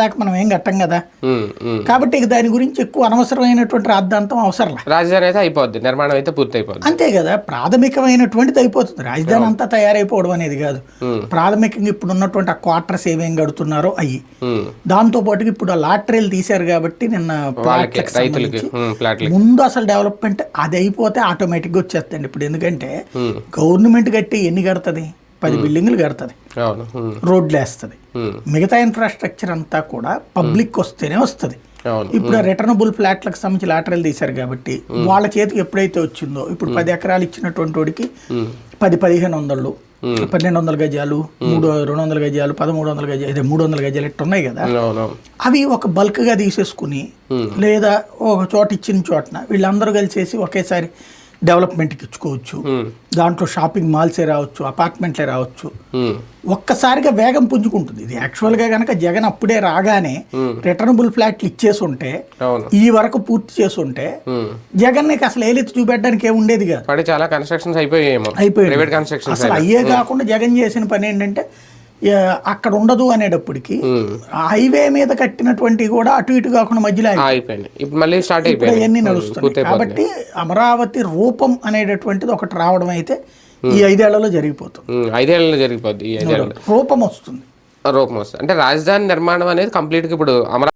దాకా మనం ఏం కట్టం కదా. కాబట్టి ఇక దాని గురించి ఎక్కువ అనవసరమైనటువంటి రాద్ధాంతం అవసరం. రాజధాని అయితే అయిపోద్ది, నిర్మాణం అయితే పూర్తి అయిపోద్ది. అంతే కదా, ప్రాథమికమైనటువంటిది అయిపోతుంది. రాజధాని అంతా తయారైపోవడం అనేది కాదు. ప్రాథమికంగా ఇప్పుడు ఉన్నటువంటి ఆ క్వార్టర్స్ ఏమేం కడుతున్నారో అయ్యి, దాంతో పాటు ఇప్పుడు ఆ లాటరీలు తీశారు కాబట్టి నిన్న ముందు అసలు డెవలప్మెంట్ అది అయిపోతే ఆటోమేటిక్ గా వచ్చేస్తండి ఇప్పుడు. ఎందుకంటే గవర్నమెంట్ కట్టి ఎన్ని కడుతుంది, 10 బిల్డింగ్లు కడుతుంది, రోడ్లు వేస్తుంది, మిగతా ఇన్ఫ్రాస్ట్రక్చర్ అంతా కూడా పబ్లిక్ వస్తేనే వస్తుంది. ఇప్పుడు రిటర్నబుల్ ఫ్లాట్లకు సంబంధించి లాటరీలు తీశారు కాబట్టి వాళ్ళ చేతికి ఎప్పుడైతే వచ్చిందో, ఇప్పుడు 10 ఎకరాలు ఇచ్చినటువంటి వాడికి 10-1500, 1200 గజాలు, 200 గజాలు, 1300 గజాలు, 300 గజాలు ఇట్టు ఉన్నాయి కదా, అవి ఒక బల్క్ గా తీసేసుకుని లేదా ఒక చోట ఇచ్చిన చోటన వీళ్ళందరూ కలిసేసి ఒకేసారి డెవలప్మెంట్కి ఇచ్చుకోవచ్చు. దాంట్లో షాపింగ్ మాల్సే రావచ్చు, అపార్ట్మెంట్లే రావచ్చు. ఒక్కసారిగా వేగం పుంజుకుంటుంది. ఇది యాక్చువల్గా కనుక జగన్ అప్పుడే రాగానే రిటర్నబుల్ ఫ్లాట్లు ఇచ్చేసి ఉంటే, ఈ వరకు పూర్తి చేసి ఉంటే జగన్ అసలు ఏలెత్తి చూపెట్టడానికి ఏమి ఉండేది కాదు. చాలా కన్స్ట్రక్షన్స్ అయిపోయాయి. అసలు అయ్యే కాకుండా జగన్ చేసిన పని ఏంటంటే అక్కడ ఉండదు అనేటప్పటికి హైవే మీద కట్టినటువంటి కూడా అటు ఇటు కాకుండా మధ్యలో అవన్నీ నడుస్తుంది. కాబట్టి అమరావతి రూపం అనేటటువంటిది ఒకటి రావడం అయితే ఈ 5 ఏళ్లలో జరిగిపోతుంది. రూపం వస్తుంది. అంటే రాజధాని నిర్మాణం అనేది కంప్లీట్ గా ఇప్పుడు